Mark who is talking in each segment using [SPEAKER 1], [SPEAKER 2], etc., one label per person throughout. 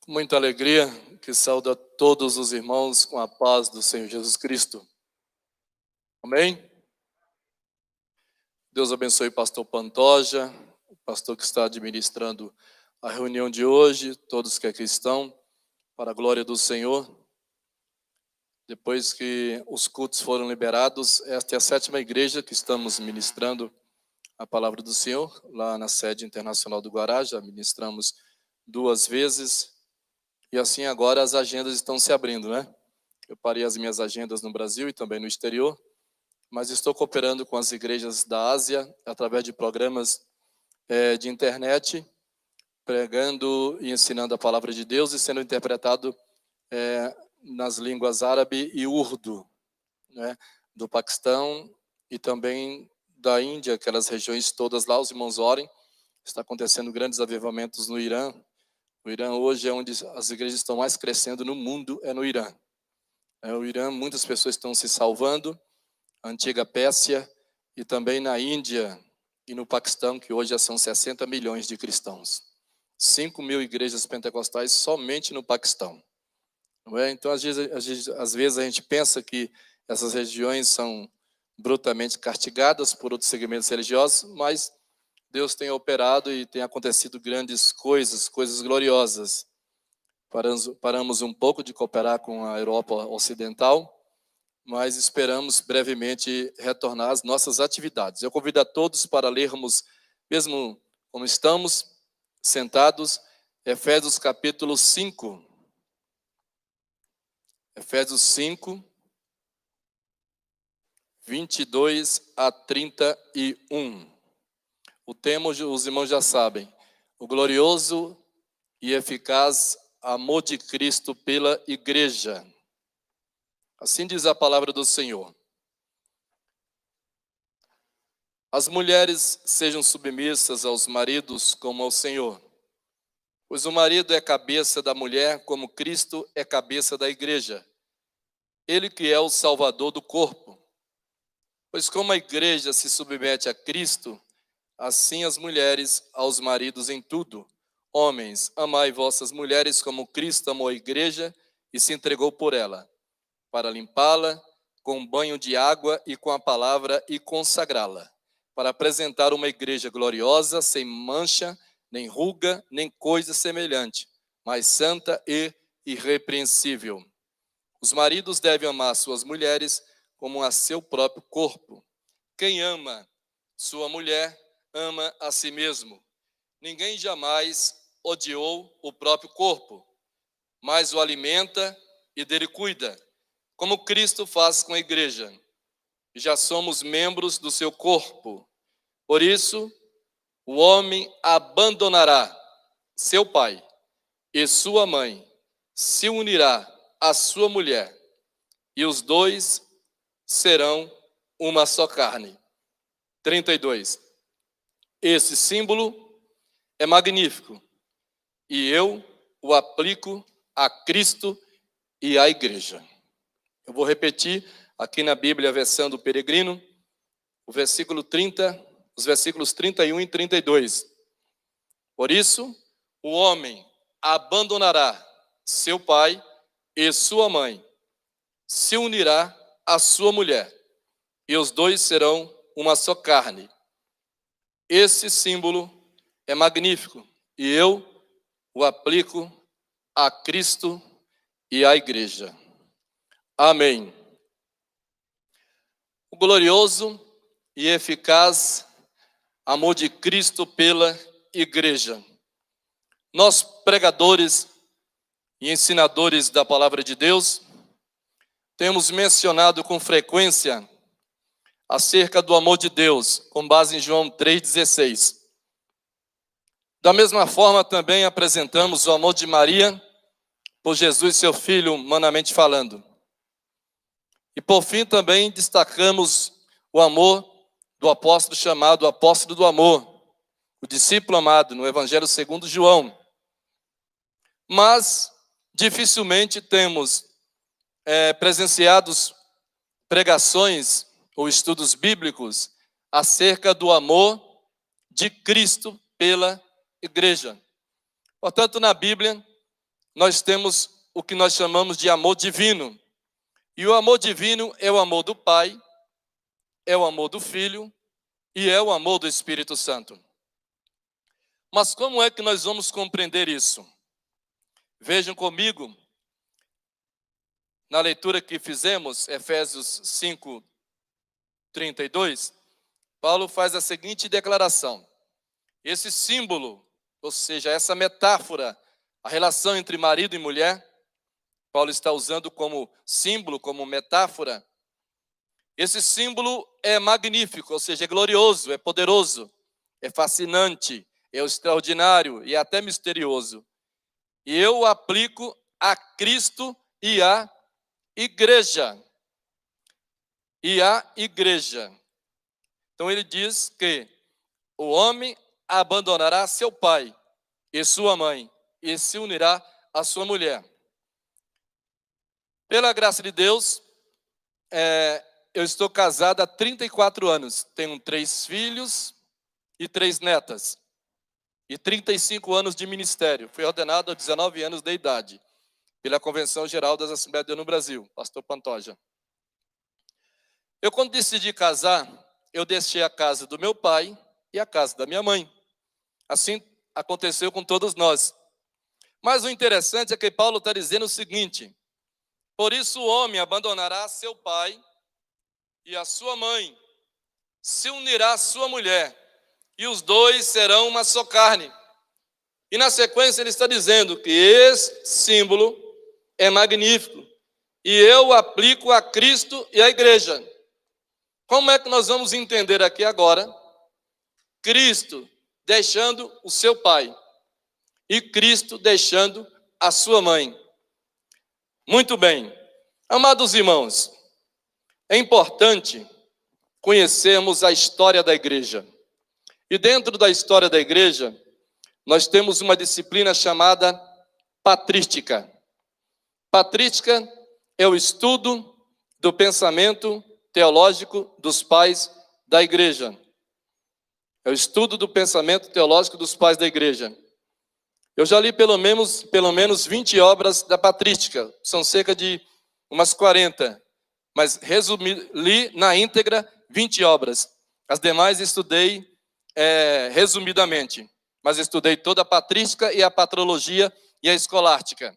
[SPEAKER 1] Muita alegria, que saúda todos os irmãos com a paz do Senhor Jesus Cristo. Amém? Deus abençoe o pastor Pantoja, o pastor que está administrando a reunião de hoje, todos que aqui estão, para a glória do Senhor. Depois que os cultos foram liberados, esta é a 7ª igreja que estamos ministrando a palavra do Senhor, lá na sede internacional do Guará. Já ministramos 2 vezes. E assim agora as agendas estão se abrindo, né? Eu parei as minhas agendas no Brasil e também no exterior, mas estou cooperando com as igrejas da Ásia, através de programas de internet, pregando e ensinando a palavra de Deus e sendo interpretado nas línguas árabe e urdu, né? Do Paquistão e também da Índia, aquelas regiões todas lá, os irmãos orem. Está acontecendo grandes avivamentos no Irã. O Irã hoje é onde as igrejas estão mais crescendo no mundo, é no Irã. O Irã, muitas pessoas estão se salvando, a antiga Pérsia, e também na Índia e no Paquistão, que hoje já são 60 milhões de cristãos. 5.000 igrejas pentecostais somente no Paquistão. Não é? Então, às vezes a gente pensa que essas regiões são brutalmente castigadas por outros segmentos religiosos, mas Deus tem operado e tem acontecido grandes coisas gloriosas. Paramos um pouco de cooperar com a Europa Ocidental, mas esperamos brevemente retornar às nossas atividades. Eu convido a todos para lermos, mesmo como estamos sentados, Efésios capítulo 5. Efésios 5, 22 a 31. O tema, os irmãos já sabem, o glorioso e eficaz amor de Cristo pela igreja. Assim diz a palavra do Senhor. As mulheres sejam submissas aos maridos como ao Senhor, pois o marido é cabeça da mulher, como Cristo é cabeça da igreja, ele que é o Salvador do corpo. Pois como a igreja se submete a Cristo, assim as mulheres aos maridos em tudo. Homens, amai vossas mulheres como Cristo amou a igreja e se entregou por ela, para limpá-la com um banho de água e com a palavra e consagrá-la, para apresentar uma igreja gloriosa, sem mancha, nem ruga, nem coisa semelhante, mas santa e irrepreensível. Os maridos devem amar suas mulheres como a seu próprio corpo. Quem ama sua mulher, ama a si mesmo. Ninguém jamais odiou o próprio corpo, mas o alimenta e dele cuida, como Cristo faz com a igreja. E já somos membros do seu corpo. Por isso, o homem abandonará seu pai e sua mãe, se unirá à sua mulher, e os dois serão uma só carne. 32. Esse símbolo é magnífico, e eu o aplico a Cristo e à igreja. Eu vou repetir aqui na Bíblia, a versão do Peregrino, o versículo 30, os versículos 31 e 32. Por isso, o homem abandonará seu pai e sua mãe, se unirá à sua mulher, e os dois serão uma só carne. Esse símbolo é magnífico, e eu o aplico a Cristo e à igreja. Amém. O glorioso e eficaz amor de Cristo pela igreja. Nós, pregadores e ensinadores da palavra de Deus, temos mencionado com frequência acerca do amor de Deus, com base em João 3,16. Da mesma forma, também apresentamos o amor de Maria por Jesus, seu filho, humanamente falando. E por fim, também destacamos o amor do apóstolo chamado apóstolo do amor, o discípulo amado, no Evangelho segundo João. Mas dificilmente temos presenciados pregações ou estudos bíblicos acerca do amor de Cristo pela igreja. Portanto, na Bíblia, nós temos o que nós chamamos de amor divino. E o amor divino é o amor do Pai, é o amor do Filho e é o amor do Espírito Santo. Mas como é que nós vamos compreender isso? Vejam comigo, na leitura que fizemos, Efésios 5, 32, Paulo faz a seguinte declaração. Esse símbolo, ou seja, essa metáfora, a relação entre marido e mulher, Paulo está usando como símbolo, como metáfora. Esse símbolo é magnífico, ou seja, é glorioso, é poderoso, é fascinante, é extraordinário e até misterioso. E eu o aplico a Cristo e à igreja. E à igreja. Então ele diz que o homem abandonará seu pai e sua mãe e se unirá à sua mulher. Pela graça de Deus, eu estou casado há 34 anos. Tenho 3 filhos e 3 netas. E 35 anos de ministério. Fui ordenado aos 19 anos de idade, pela Convenção Geral das Assembleias de Deus no Brasil, pastor Pantoja. Eu, quando decidi casar, eu deixei a casa do meu pai e a casa da minha mãe. Assim aconteceu com todos nós. Mas o interessante é que Paulo está dizendo o seguinte: por isso o homem abandonará seu pai e a sua mãe, se unirá à sua mulher, e os dois serão uma só carne. E na sequência ele está dizendo que esse símbolo é magnífico, e eu aplico a Cristo e à igreja. Como é que nós vamos entender aqui agora Cristo deixando o seu pai e Cristo deixando a sua mãe? Muito bem, amados irmãos, é importante conhecermos a história da igreja. E dentro da história da igreja, nós temos uma disciplina chamada patrística. Patrística é o estudo do pensamento teológico dos pais da igreja. É o estudo do pensamento teológico dos pais da igreja. Eu já li pelo menos 20 obras da patrística, são cerca de umas 40, mas li na íntegra 20 obras. As demais estudei resumidamente, mas estudei toda a patrística e a patrologia e a escolástica.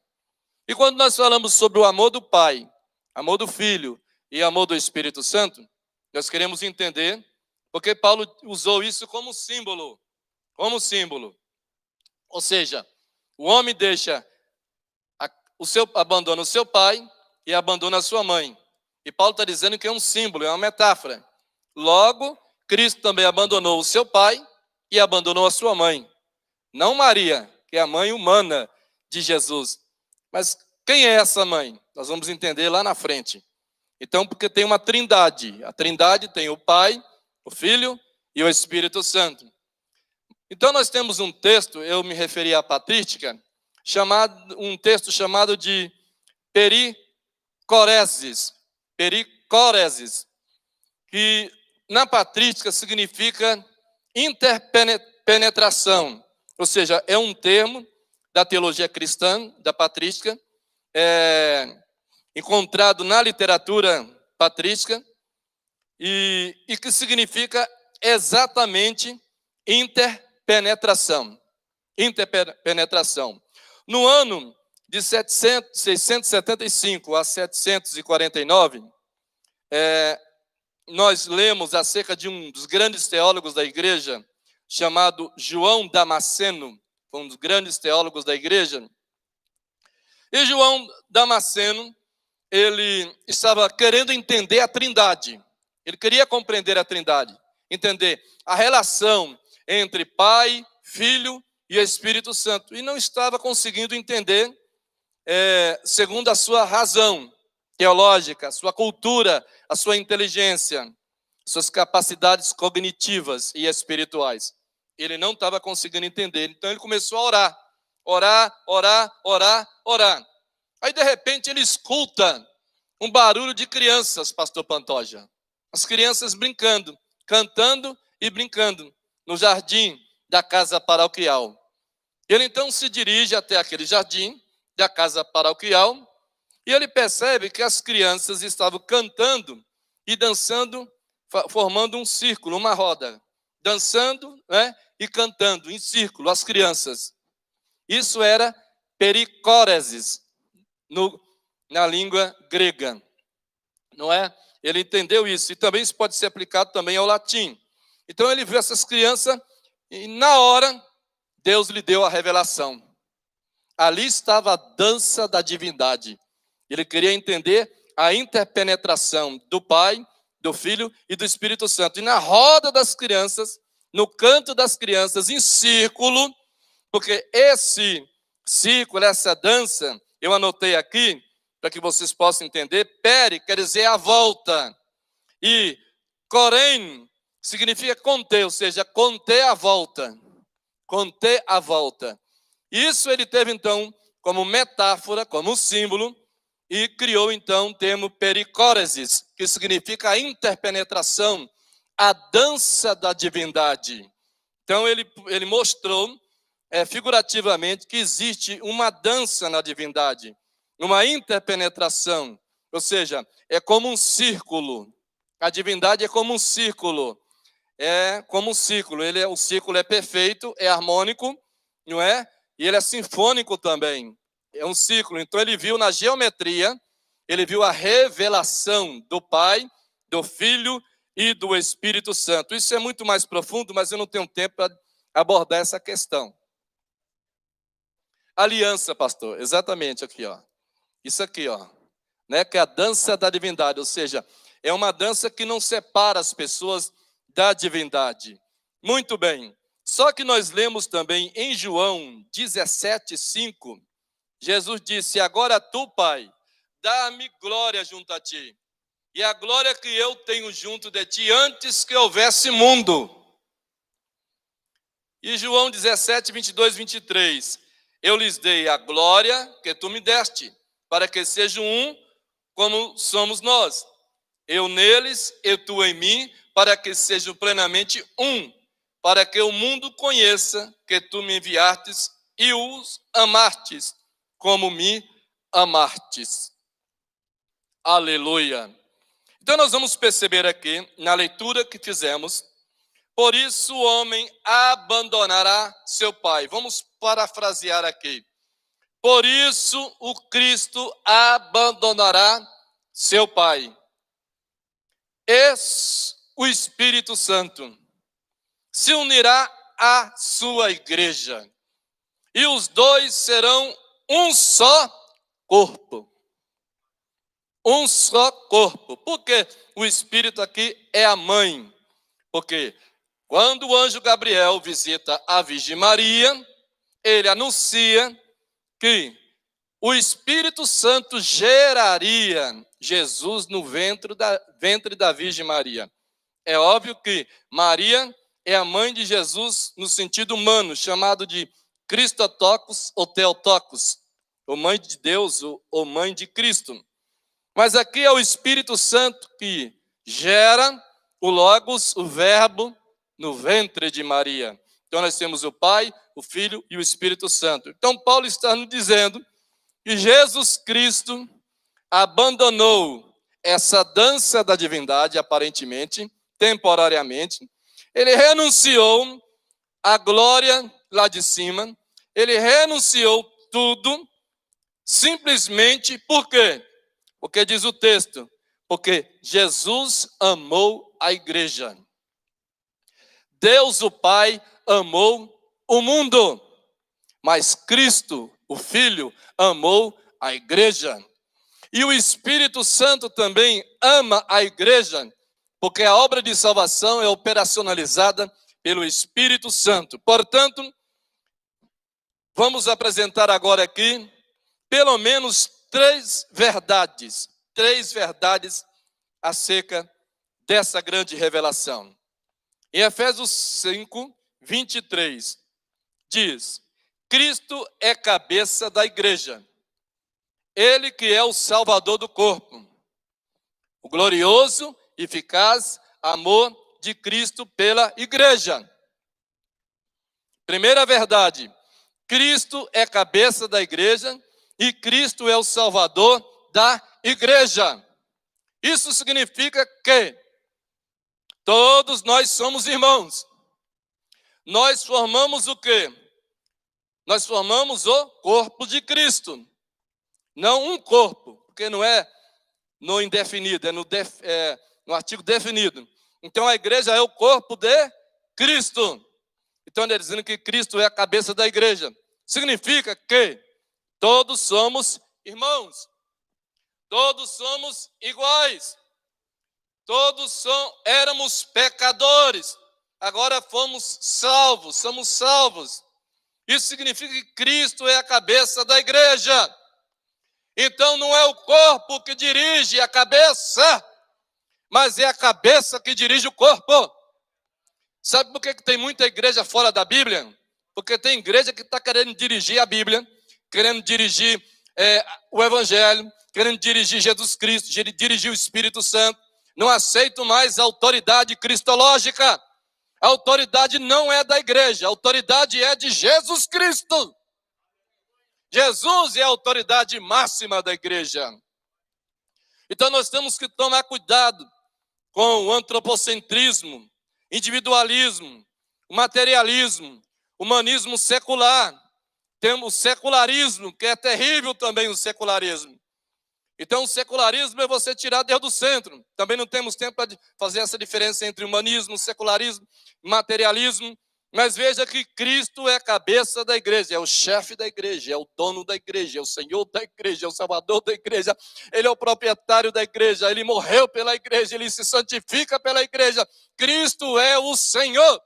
[SPEAKER 1] E quando nós falamos sobre o amor do Pai, amor do Filho e amor do Espírito Santo, nós queremos entender porque Paulo usou isso como símbolo. Ou seja, o homem abandona o seu pai e abandona a sua mãe. E Paulo está dizendo que é um símbolo, é uma metáfora. Logo, Cristo também abandonou o seu pai e abandonou a sua mãe. Não Maria, que é a mãe humana de Jesus. Mas quem é essa mãe? Nós vamos entender lá na frente. Então, porque tem uma trindade. A trindade tem o Pai, o Filho e o Espírito Santo. Então, nós temos um texto, eu me referi à patrística, um texto chamado de pericoreses, que na patrística significa interpenetração, ou seja, é um termo da teologia cristã, da patrística, encontrado na literatura patrística, e que significa exatamente interpenetração. No ano de 675 a 749, nós lemos acerca de um dos grandes teólogos da igreja, chamado João Damasceno, um dos grandes teólogos da igreja. E João Damasceno, ele estava querendo entender a trindade. Ele queria compreender a trindade, entender a relação entre Pai, Filho e Espírito Santo. E não estava conseguindo entender, segundo a sua razão teológica, a sua cultura, a sua inteligência, suas capacidades cognitivas e espirituais. Ele não estava conseguindo entender. Então ele começou a orar. Aí de repente ele escuta um barulho de crianças, pastor Pantoja. As crianças brincando, cantando e brincando no jardim da casa paroquial. Ele então se dirige até aquele jardim da casa paroquial, e ele percebe que as crianças estavam cantando e dançando, formando um círculo, uma roda, dançando, né, e cantando em círculo, as crianças. Isso era pericóresis, na língua grega, não é? Ele entendeu isso, e também isso pode ser aplicado também ao latim. Então ele viu essas crianças, e na hora, Deus lhe deu a revelação. Ali estava a dança da divindade. Ele queria entender a interpenetração do Pai, do Filho e do Espírito Santo. E na roda das crianças, no canto das crianças, em círculo, porque esse círculo, essa dança, eu anotei aqui, para que vocês possam entender, peri quer dizer a volta, e corém significa conter, ou seja, conter a volta. Conter a volta. Isso ele teve, então, como metáfora, como símbolo, e criou, então, o termo pericóresis, que significa a interpenetração, a dança da divindade. Então, ele mostrou, figurativamente, que existe uma dança na divindade, uma interpenetração, ou seja, é como um círculo. A divindade é como um círculo. É como um círculo. O círculo é perfeito, é harmônico, não é? E ele é sinfônico também. É um círculo. Então ele viu na geometria, ele viu a revelação do Pai, do Filho e do Espírito Santo. Isso é muito mais profundo, mas eu não tenho tempo para abordar essa questão. Aliança, pastor, exatamente aqui, ó. Isso aqui, ó, né, que é a dança da divindade, ou seja, é uma dança que não separa as pessoas da divindade. Muito bem. Só que nós lemos também em João 17:5, Jesus disse: agora tu, Pai, dá-me glória junto a ti, e a glória que eu tenho junto de ti antes que houvesse mundo. E João 17:22-23, eu lhes dei a glória que tu me deste, para que sejam um como somos nós. Eu neles e tu em mim, para que sejam plenamente um, para que o mundo conheça que tu me enviastes e os amastes, como me amastes. Aleluia. Então nós vamos perceber aqui, na leitura que fizemos, por isso o homem abandonará seu pai. Vamos parafrasear aqui. Por isso o Cristo abandonará seu pai. O Espírito Santo se unirá à sua igreja, e os dois serão um só corpo. Um só corpo. Porque o Espírito aqui é a mãe. Porque quando o anjo Gabriel visita a Virgem Maria, ele anuncia que o Espírito Santo geraria Jesus no ventre da Virgem Maria. É óbvio que Maria é a mãe de Jesus no sentido humano, chamado de Christotokos ou Theotokos, ou mãe de Deus ou mãe de Cristo. Mas aqui é o Espírito Santo que gera o Logos, o Verbo, no ventre de Maria. Então nós temos o Pai, o Filho e o Espírito Santo. Então Paulo está nos dizendo que Jesus Cristo abandonou essa dança da divindade, aparentemente, temporariamente. Ele renunciou à glória lá de cima. Ele renunciou tudo, simplesmente por quê? Porque diz o texto, porque Jesus amou a igreja. Deus o Pai amou o mundo, mas Cristo, o Filho, amou a igreja. E o Espírito Santo também ama a igreja, porque a obra de salvação é operacionalizada pelo Espírito Santo. Portanto, vamos apresentar agora aqui pelo menos três verdades acerca dessa grande revelação. Em Efésios 5:23, diz: Cristo é cabeça da igreja, ele que é o salvador do corpo, o glorioso e eficaz amor de Cristo pela igreja. Primeira verdade, Cristo é cabeça da igreja e Cristo é o Salvador da igreja. Isso significa que todos nós somos irmãos. Nós formamos o quê? Nós formamos o corpo de Cristo. Não um corpo, porque não é no indefinido, é no artigo definido. Então a igreja é o corpo de Cristo. Então ele está dizendo que Cristo é a cabeça da igreja. Significa que todos somos irmãos. Todos somos iguais. Todos éramos pecadores. Agora fomos salvos, somos salvos. Isso significa que Cristo é a cabeça da igreja. Então não é o corpo que dirige a cabeça, mas é a cabeça que dirige o corpo. Sabe por que tem muita igreja fora da Bíblia? Porque tem igreja que está querendo dirigir a Bíblia, querendo dirigir o Evangelho, querendo dirigir Jesus Cristo, dirigir o Espírito Santo. Não aceito mais a autoridade cristológica. A autoridade não é da igreja, a autoridade é de Jesus Cristo. Jesus é a autoridade máxima da igreja. Então nós temos que tomar cuidado com o antropocentrismo, individualismo, o materialismo, humanismo secular. Temos o secularismo, que é terrível também o secularismo. Então o secularismo é você tirar Deus do centro. Também não temos tempo para fazer essa diferença entre humanismo, secularismo, materialismo. Mas veja que Cristo é a cabeça da igreja, é o chefe da igreja, é o dono da igreja, é o Senhor da igreja, é o Salvador da igreja, Ele é o proprietário da igreja, Ele morreu pela igreja, Ele se santifica pela igreja. Cristo é o Senhor.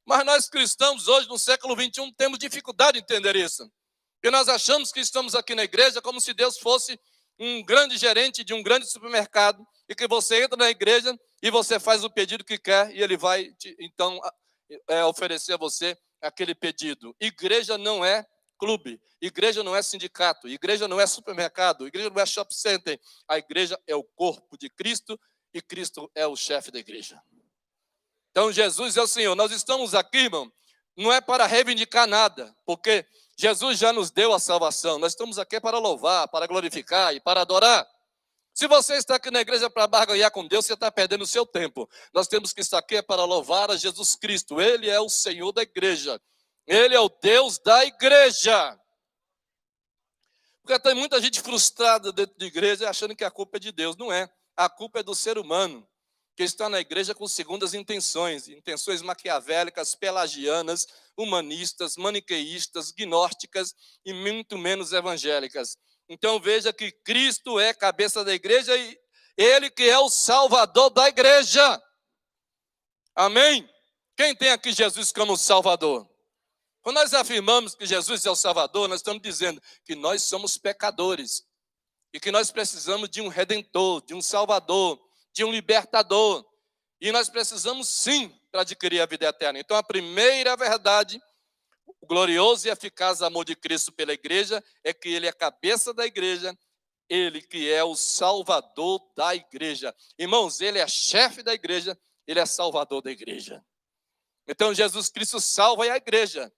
[SPEAKER 1] Mas nós cristãos hoje, no século 21, temos dificuldade de entender isso. Porque nós achamos que estamos aqui na igreja como se Deus fosse um grande gerente de um grande supermercado e que você entra na igreja e você faz o pedido que quer e Ele vai, então, oferecer a você aquele pedido. Igreja não é clube, igreja não é sindicato, igreja não é supermercado, igreja não é shopping center. A igreja é o corpo de Cristo e Cristo é o chefe da igreja. Então Jesus é o Senhor. Nós estamos aqui, irmão, não é para reivindicar nada, porque Jesus já nos deu a salvação. Nós estamos aqui para louvar, para glorificar e para adorar. Se você está aqui na igreja para barganhar com Deus, você está perdendo o seu tempo. Nós temos que estar aqui para louvar a Jesus Cristo. Ele é o Senhor da igreja. Ele é o Deus da igreja. Porque tem muita gente frustrada dentro de igreja achando que a culpa é de Deus. Não é. A culpa é do ser humano, que está na igreja com segundas intenções. Intenções maquiavélicas, pelagianas, humanistas, maniqueístas, gnósticas e muito menos evangélicas. Então veja que Cristo é cabeça da igreja e Ele que é o Salvador da igreja. Amém? Quem tem aqui Jesus como Salvador? Quando nós afirmamos que Jesus é o Salvador, nós estamos dizendo que nós somos pecadores e que nós precisamos de um Redentor, de um Salvador, de um Libertador. E nós precisamos sim para adquirir a vida eterna. Então a primeira verdade, o glorioso e eficaz amor de Cristo pela igreja é que Ele é a cabeça da igreja, Ele que é o Salvador da igreja. Irmãos, Ele é chefe da igreja, Ele é Salvador da igreja. Então Jesus Cristo salva a igreja,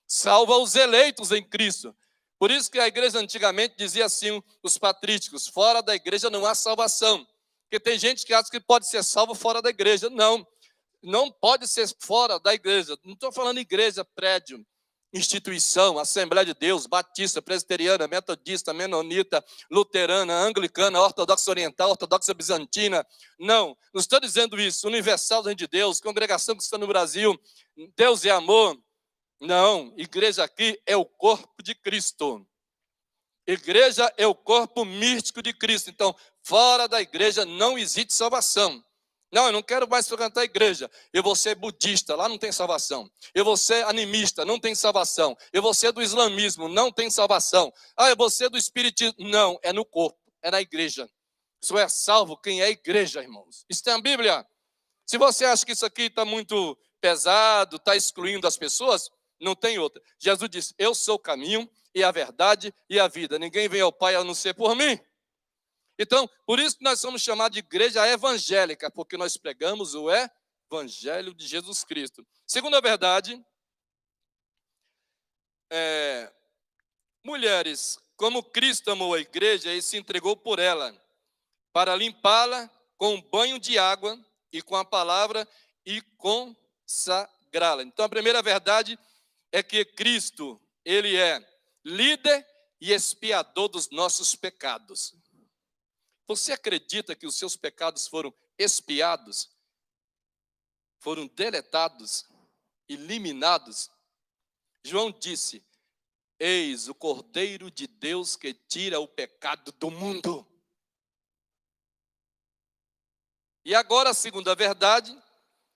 [SPEAKER 1] salva os eleitos em Cristo. Por isso que a igreja antigamente dizia assim, os patrísticos, fora da igreja não há salvação. Porque tem gente que acha que pode ser salvo fora da igreja. Não, não pode ser fora da igreja. Não estou falando igreja, prédio, instituição, Assembleia de Deus, batista, presbiteriana, metodista, menonita, luterana, anglicana, ortodoxa oriental, ortodoxa bizantina. Não estou dizendo isso. Universal de Deus, congregação cristã no Brasil, Deus é amor. Não, igreja aqui é o corpo de Cristo. Igreja é o corpo místico de Cristo. Então, fora da igreja não existe salvação. Não, eu não quero mais frequentar a igreja. Eu vou ser budista, lá não tem salvação. Eu vou ser animista, não tem salvação. Eu vou ser do islamismo, não tem salvação. Eu vou ser do espiritismo. Não, é no corpo, é na igreja. Só é salvo quem é igreja, irmãos. Isso tem a Bíblia. Se você acha que isso aqui está muito pesado, está excluindo as pessoas, não tem outra. Jesus disse, eu sou o caminho e a verdade e a vida. Ninguém vem ao Pai a não ser por mim. Então, por isso que nós somos chamados de igreja evangélica, porque nós pregamos o evangelho de Jesus Cristo. Segunda verdade, Mulheres, como Cristo amou a igreja e se entregou por ela, para limpá-la com um banho de água e com a palavra e consagrá-la. Então, a primeira verdade é que Cristo, ele é líder e expiador dos nossos pecados. Você acredita que os seus pecados foram expiados? Foram deletados, eliminados? João disse: eis o Cordeiro de Deus que tira o pecado do mundo. E agora a segunda verdade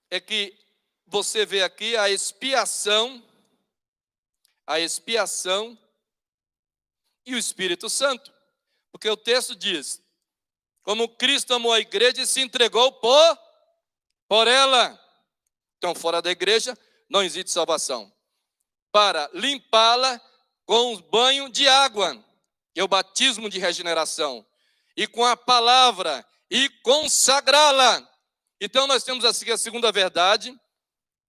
[SPEAKER 1] é que você vê aqui a expiação e o Espírito Santo. Porque o texto diz: como Cristo amou a igreja e se entregou por ela. Então, fora da igreja, não existe salvação. Para limpá-la com um banho de água, que é o batismo de regeneração, e com a palavra, e consagrá-la. Então, nós temos assim a segunda verdade: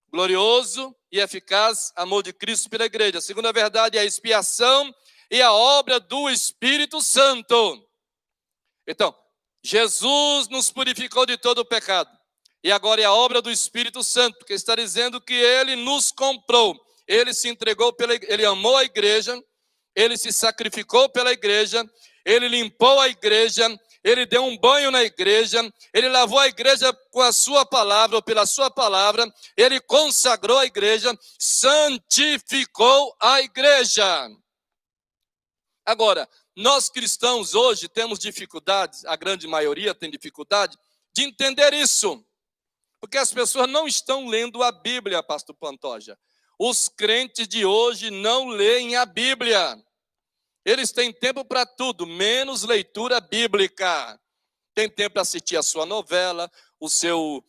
[SPEAKER 1] glorioso e eficaz amor de Cristo pela igreja. A segunda verdade é a expiação e a obra do Espírito Santo. Então, Jesus nos purificou de todo o pecado. E agora é a obra do Espírito Santo, que está dizendo que ele nos comprou. Ele se entregou, ele amou a igreja, ele se sacrificou pela igreja, ele limpou a igreja, ele deu um banho na igreja, ele lavou a igreja com a sua palavra, ou pela sua palavra, ele consagrou a igreja, santificou a igreja. Agora, nós cristãos hoje temos dificuldades, a grande maioria tem dificuldade de entender isso, porque as pessoas não estão lendo a Bíblia, pastor Pantoja. Os crentes de hoje não leem a Bíblia. Eles têm tempo para tudo, menos leitura bíblica. Tem tempo para assistir a sua novela, o seu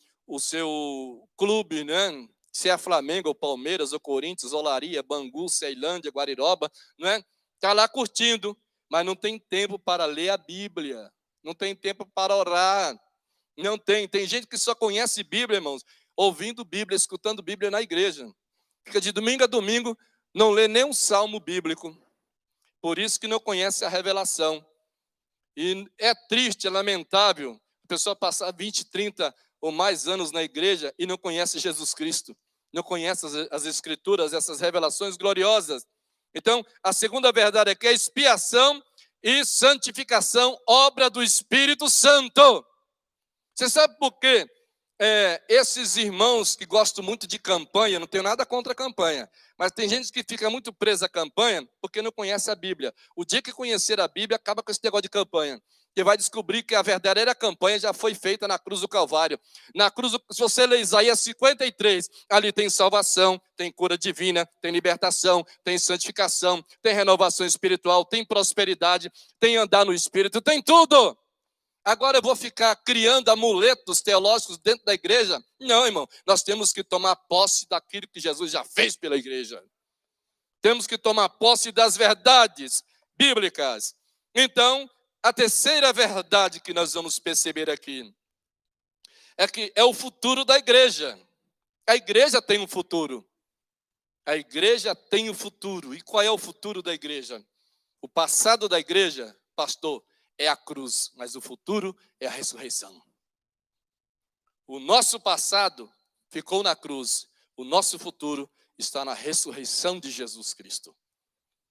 [SPEAKER 1] clube, né? Se é Flamengo, ou Palmeiras, ou Corinthians, Olaria, Bangu, Ceilândia, Guariroba, né? Está lá curtindo, mas não tem tempo para ler a Bíblia. Não tem tempo para orar. Não tem. Tem gente que só conhece Bíblia, irmãos, ouvindo Bíblia, escutando Bíblia na igreja. Fica de domingo a domingo, não lê nem um salmo bíblico. Por isso que não conhece a revelação. E é triste, é lamentável a pessoa passar 20, 30 ou mais anos na igreja e não conhece Jesus Cristo. Não conhece as Escrituras, essas revelações gloriosas. Então, a segunda verdade é que a expiação e santificação, obra do Espírito Santo. Você sabe por quê? Esses irmãos que gostam muito de campanha, não tenho nada contra a campanha, mas tem gente que fica muito presa à campanha porque não conhece a Bíblia. O dia que conhecer a Bíblia, acaba com esse negócio de campanha. Você vai descobrir que a verdadeira campanha já foi feita na cruz do Calvário. Na cruz, se você ler Isaías 53, ali tem salvação, tem cura divina, tem libertação, tem santificação, tem renovação espiritual, tem prosperidade, tem andar no Espírito, tem tudo. Agora eu vou ficar criando amuletos teológicos dentro da igreja? Não, irmão. Nós temos que tomar posse daquilo que Jesus já fez pela igreja. Temos que tomar posse das verdades bíblicas. Então, a terceira verdade que nós vamos perceber aqui é que é o futuro da igreja. A igreja tem um futuro. A igreja tem um futuro. E qual é o futuro da igreja? O passado da igreja, pastor, é a cruz, mas o futuro é a ressurreição. O nosso passado ficou na cruz, o nosso futuro está na ressurreição de Jesus Cristo.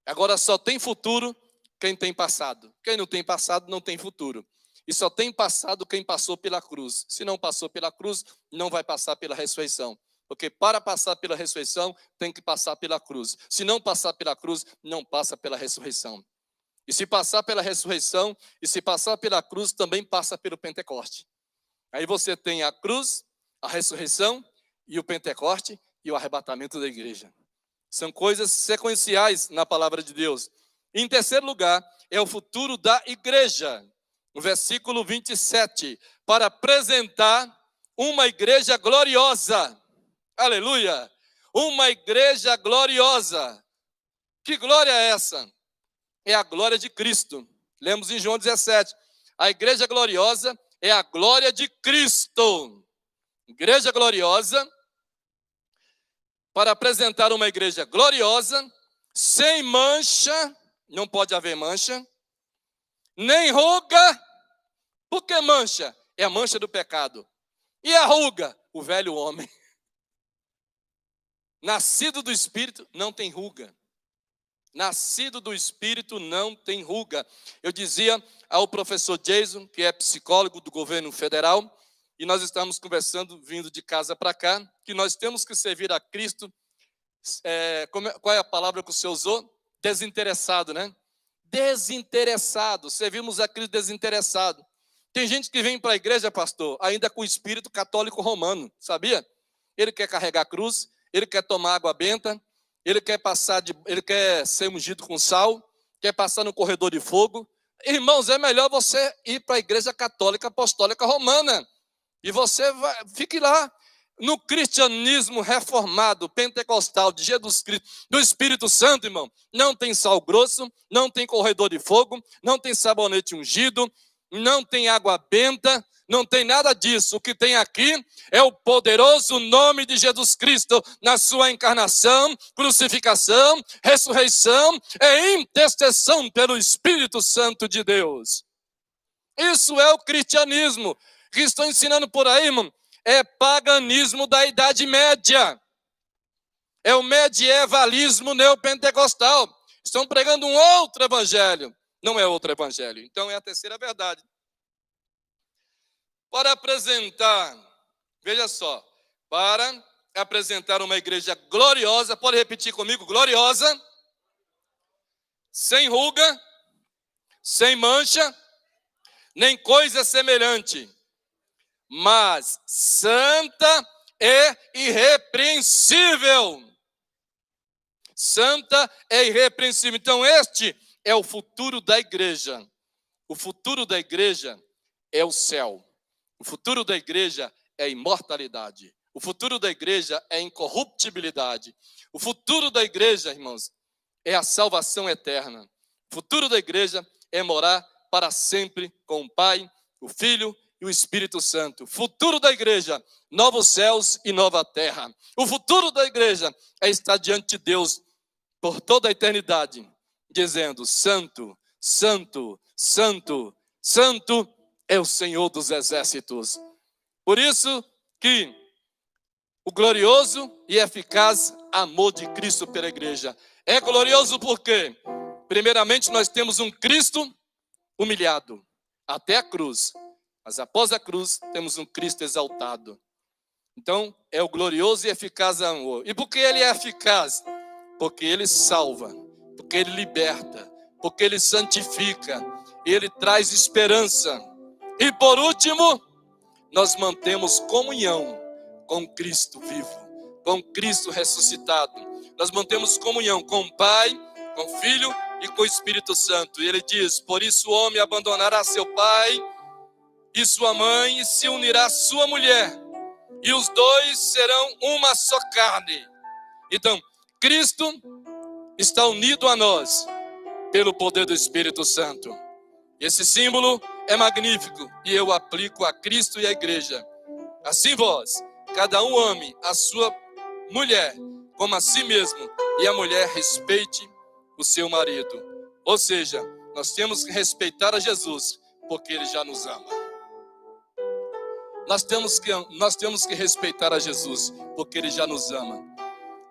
[SPEAKER 1] Agora só tem futuro quem tem passado. Quem não tem passado não tem futuro. E só tem passado quem passou pela cruz. Se não passou pela cruz, não vai passar pela ressurreição. Porque para passar pela ressurreição, tem que passar pela cruz. Se não passar pela cruz, não passa pela ressurreição. E se passar pela ressurreição, e se passar pela cruz, também passa pelo Pentecoste. Aí você tem a cruz, a ressurreição, e o Pentecoste, e o arrebatamento da igreja. São coisas sequenciais na palavra de Deus. E em terceiro lugar, é o futuro da igreja. No versículo 27, para apresentar uma igreja gloriosa. Aleluia! Uma igreja gloriosa. Que glória é essa? É a glória de Cristo. Lemos em João 17. A igreja gloriosa é a glória de Cristo. Igreja gloriosa, para apresentar uma igreja gloriosa, sem mancha, não pode haver mancha, nem ruga, porque mancha é a mancha do pecado. E a ruga? O velho homem. Nascido do Espírito não tem ruga. Nascido do Espírito não tem ruga. Eu dizia ao professor Jason, que é psicólogo do governo federal, e nós estamos conversando, vindo de casa para cá, que nós temos que servir a Cristo. Qual é a palavra que o senhor usou? Desinteressado, né? Desinteressado. Servimos a Cristo desinteressado. Tem gente que vem para a igreja, pastor, ainda com o espírito católico romano, sabia? Ele quer carregar a cruz, ele quer tomar água benta, ele quer ser ungido com sal, quer passar no corredor de fogo. Irmãos, é melhor você ir para a igreja católica apostólica romana. E você fique lá. No cristianismo reformado, pentecostal, de Jesus Cristo, do Espírito Santo, irmão, não tem sal grosso, não tem corredor de fogo, não tem sabonete ungido, não tem água benta, não tem nada disso. O que tem aqui é o poderoso nome de Jesus Cristo na sua encarnação, crucificação, ressurreição e intercessão pelo Espírito Santo de Deus. Isso é o cristianismo. O que estou ensinando por aí, irmão, é paganismo da Idade Média. É o medievalismo neopentecostal. Estão pregando um outro evangelho. Não é outro evangelho. Então é a terceira verdade. Para apresentar, veja só, para apresentar uma igreja gloriosa, pode repetir comigo, gloriosa, sem ruga, sem mancha, nem coisa semelhante, mas santa e irrepreensível. Santa e irrepreensível. Então este é o futuro da igreja. O futuro da igreja é o céu. O futuro da igreja é a imortalidade. O futuro da igreja é a incorruptibilidade. O futuro da igreja, irmãos, é a salvação eterna. O futuro da igreja é morar para sempre com o Pai, o Filho e o Espírito Santo. O futuro da igreja, novos céus e nova terra. O futuro da igreja é estar diante de Deus por toda a eternidade, dizendo: Santo, Santo, Santo, Santo é o Senhor dos exércitos. Por isso que o glorioso e eficaz amor de Cristo pela igreja é glorioso porque, primeiramente, nós temos um Cristo humilhado até a cruz, mas após a cruz temos um Cristo exaltado. Então é o glorioso e eficaz amor. E por que ele é eficaz? Porque ele salva, porque ele liberta, porque ele santifica, ele traz esperança. E por último, nós mantemos comunhão com Cristo vivo, com Cristo ressuscitado. Nós mantemos comunhão com o Pai, com o Filho e com o Espírito Santo. E ele diz: por isso o homem abandonará seu pai e sua mãe e se unirá à sua mulher, e os dois serão uma só carne. Então, Cristo está unido a nós pelo poder do Espírito Santo. Esse símbolo é magnífico e eu aplico a Cristo e à igreja. Assim vós, cada um ame a sua mulher como a si mesmo, e a mulher respeite o seu marido. Ou seja, nós temos que respeitar a Jesus, porque ele já nos ama. Nós temos que respeitar a Jesus, porque ele já nos ama.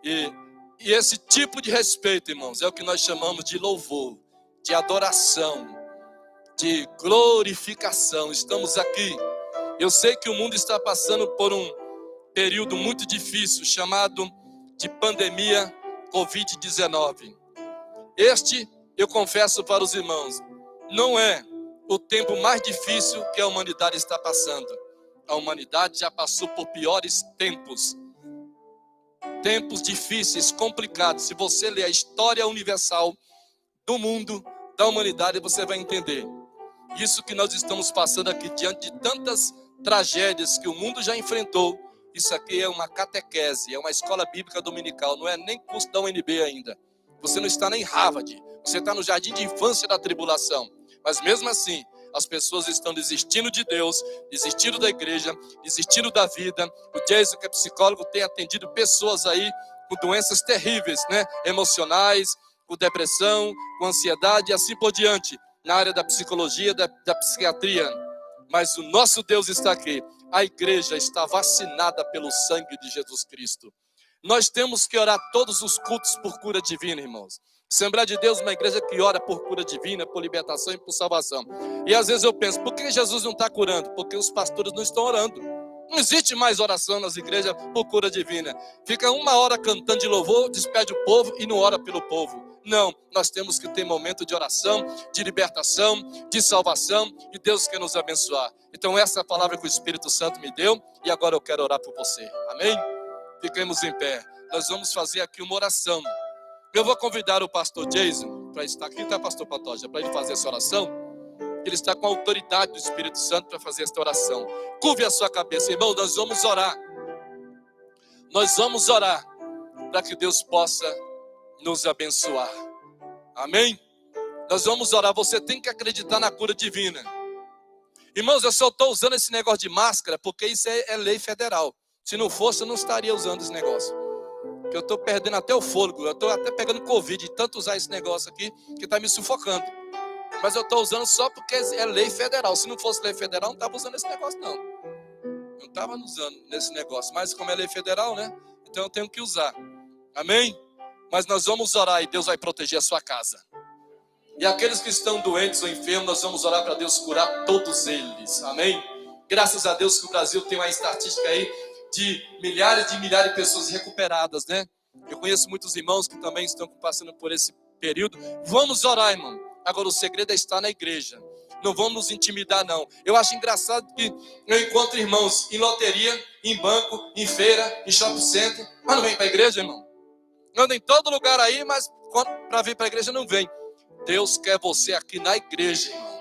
[SPEAKER 1] E esse tipo de respeito, irmãos, é o que nós chamamos de louvor, de adoração, de glorificação. Estamos aqui. Eu sei que o mundo está passando por um período muito difícil, chamado de pandemia Covid-19. Este, eu confesso para os irmãos, não é o tempo mais difícil que a humanidade está passando. A humanidade já passou por piores tempos. Tempos difíceis, complicados. Se você ler a história universal do mundo, da humanidade, você vai entender. Isso que nós estamos passando aqui, diante de tantas tragédias que o mundo já enfrentou, isso aqui é uma catequese, é uma escola bíblica dominical, não é nem curso da UNB ainda. Você não está nem em Harvard, você está no jardim de infância da tribulação. Mas mesmo assim, as pessoas estão desistindo de Deus, desistindo da igreja, desistindo da vida. O Jason, que é psicólogo, tem atendido pessoas aí com doenças terríveis, né? Emocionais, com depressão, com ansiedade e assim por diante, na área da psicologia, da psiquiatria. Mas o nosso Deus está aqui. A igreja está vacinada pelo sangue de Jesus Cristo. Nós temos que orar todos os cultos por cura divina, irmãos. Assembleia de Deus é uma igreja que ora por cura divina, por libertação e por salvação. E às vezes eu penso, por que Jesus não está curando? Porque os pastores não estão orando. Não existe mais oração nas igrejas por cura divina. Fica uma hora cantando de louvor, despede o povo e não ora pelo povo. Não, nós temos que ter momento de oração, de libertação, de salvação, e Deus quer nos abençoar. Então essa é a palavra que o Espírito Santo me deu, e agora eu quero orar por você. Amém? Fiquemos em pé. Nós vamos fazer aqui uma oração. Eu vou convidar o pastor Jason para estar aqui, tá, pastor Patoja, para ele fazer essa oração. Ele está com a autoridade do Espírito Santo para fazer esta oração. Curve a sua cabeça, irmão, nós vamos orar. Nós vamos orar para que Deus possa nos abençoar. Amém? Nós vamos orar. Você tem que acreditar na cura divina. Irmãos, eu só estou usando esse negócio de máscara porque isso é lei federal. Se não fosse, eu não estaria usando esse negócio. Porque eu estou perdendo até o fôlego. Eu estou até pegando Covid de tanto usar esse negócio aqui que está me sufocando. Mas eu estou usando só porque é lei federal. Se não fosse lei federal, não estava usando esse negócio, não. Não estava usando nesse negócio. Mas como é lei federal, né? Então eu tenho que usar. Amém? Mas nós vamos orar e Deus vai proteger a sua casa. E aqueles que estão doentes ou enfermos, nós vamos orar para Deus curar todos eles. Amém? Graças a Deus que o Brasil tem uma estatística aí de milhares de pessoas recuperadas, né? Eu conheço muitos irmãos que também estão passando por esse período. Vamos orar, irmão. Agora o segredo é estar na igreja. Não vamos nos intimidar, não. Eu acho engraçado que eu encontro irmãos em loteria, em banco, em feira, em shopping center. Mas não vem para a igreja, irmão. Anda em todo lugar aí, mas para vir para a igreja não vem. Deus quer você aqui na igreja, irmão.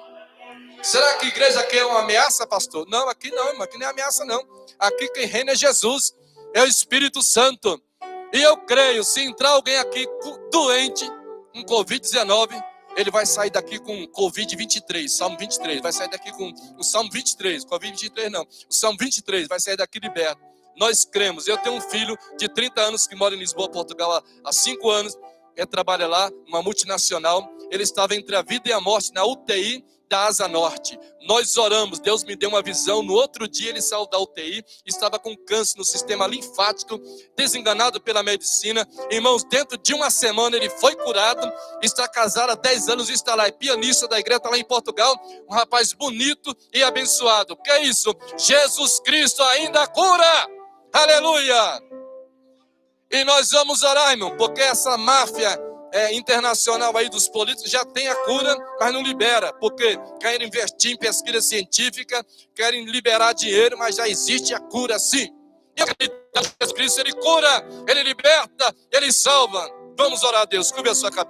[SPEAKER 1] Será que a igreja aqui é uma ameaça, pastor? Não, aqui não, irmão. Aqui não é ameaça, não. Aqui quem reina é Jesus. É o Espírito Santo. E eu creio, se entrar alguém aqui doente, com Covid-19, ele vai sair daqui com Covid-23, Salmo 23. Vai sair daqui com o Salmo 23. Covid-23 não. O Salmo 23 vai sair daqui liberto. Nós cremos. Eu tenho um filho de 30 anos que mora em Lisboa, Portugal, há 5 anos. Ele trabalha lá, uma multinacional. Ele estava entre a vida e a morte na UTI da Asa Norte. Nós oramos, Deus me deu uma visão. No outro dia ele saiu da UTI, estava com câncer no sistema linfático, desenganado pela medicina. Irmãos, dentro de uma semana ele foi curado, está casado há 10 anos, está lá, é pianista da igreja, está lá em Portugal, um rapaz bonito e abençoado. Que é isso? Jesus Cristo ainda cura! Aleluia! E nós vamos orar, irmão, porque essa máfia internacional aí dos políticos já tem a cura, mas não libera, porque querem investir em pesquisa científica, querem liberar dinheiro, mas já existe a cura sim. E Jesus Cristo, ele cura, ele liberta, ele salva. Vamos orar a Deus, curva a sua cabeça.